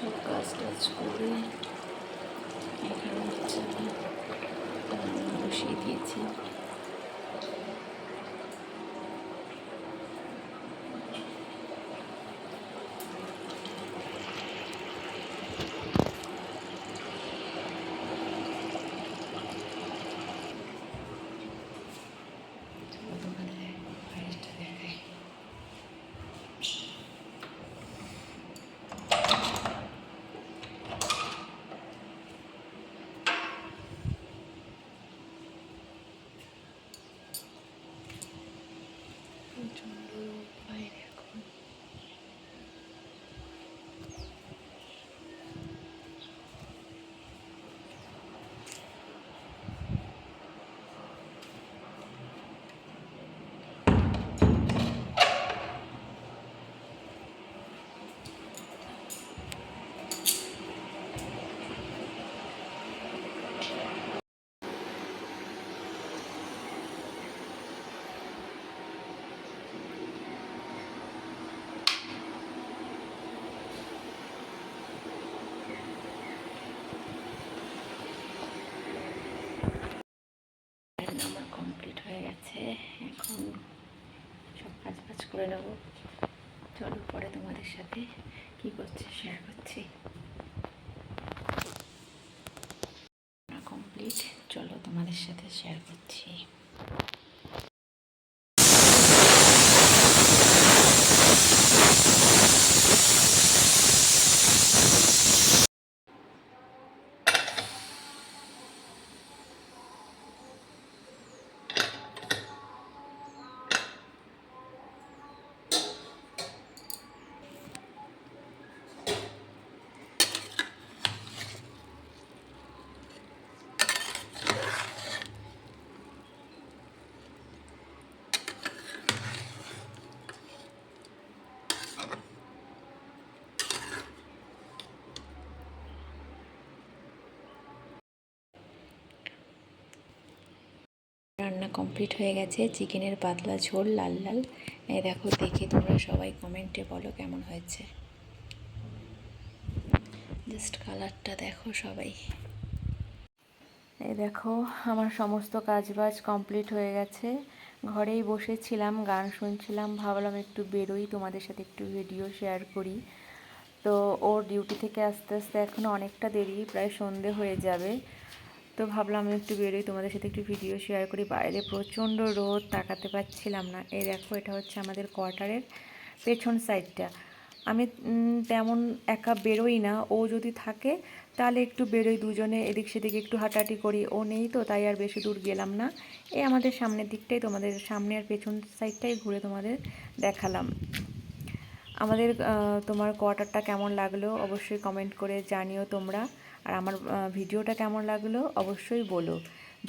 সব কাজ টাজ করে এখানে হচ্ছে আমি রান্না বসিয়ে দিয়েছি। প্রচণ্ড রোদ বাইরে এখন। রান্না আমার কমপ্লিট হয়ে গেছে, এখন সব কাজ বাজ করে নেবো। চলো পরে তোমাদের সাথে কি করছি শেয়ার করছি। কমপ্লিট, চলো তোমাদের সাথে শেয়ার করছি। রান্না কমপ্লিট হয়ে গেছে, চিকেনের পাতলা ঝোল লাল লাল। এই দেখো, দেখে তোমরা সবাই কমেন্টে বলো কেমন হয়েছে। জাস্ট কালারটা দেখো সবাই। এই দেখো আমার সমস্ত কাজবাজ কমপ্লিট হয়ে গেছে। ঘরেই বসেছিলাম, গান শুনছিলাম, ভাবলাম একটু বেরোই, তোমাদের সাথে একটু ভিডিও শেয়ার করি। তো ওর ডিউটি থেকে আস্তে আস্তে এখনও অনেকটা দেরি, প্রায় সন্ধে হয়ে যাবে। তো ভাবলাম আমি একটু বেরোই, তোমাদের সাথে একটু ভিডিও শেয়ার করি। বাইরে প্রচণ্ড রোদ, তাকাতে পারছিলাম না। এই দেখো, এটা হচ্ছে আমাদের কোয়ার্টারের পেছন সাইডটা। আমি তেমন একা বেরোই না, ও যদি থাকে তাহলে একটু বেরোই, দুজনে এদিক সেদিকে একটু হাঁটাহাঁটি করি। ও নেই তো, তাই আর বেশি দূর গেলাম না। এই আমাদের সামনের দিকটাই, তোমাদের সামনে আর পেছন সাইডটাই ঘুরে তোমাদের দেখালাম। আমাদের তোমার কোয়ার্টারটা কেমন লাগলো অবশ্যই কমেন্ট করে জানিও তোমরা। আর আমার ভিডিওটা কেমন লাগলো অবশ্যই বলো।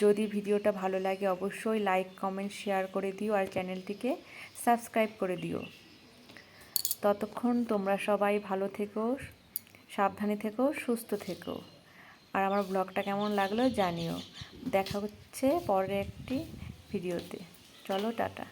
যদি ভিডিওটা ভালো লাগে অবশ্যই লাইক কমেন্ট শেয়ার করে দিও, আর চ্যানেলটিকে সাবস্ক্রাইব করে দিও। ততক্ষণ তোমরা সবাই ভালো থেকো, সাবধানে থেকো, সুস্থ থেকো। আর আমার ব্লগটা কেমন লাগলো জানিও। দেখা হচ্ছে পরের একটি ভিডিওতে। চলো টাটা।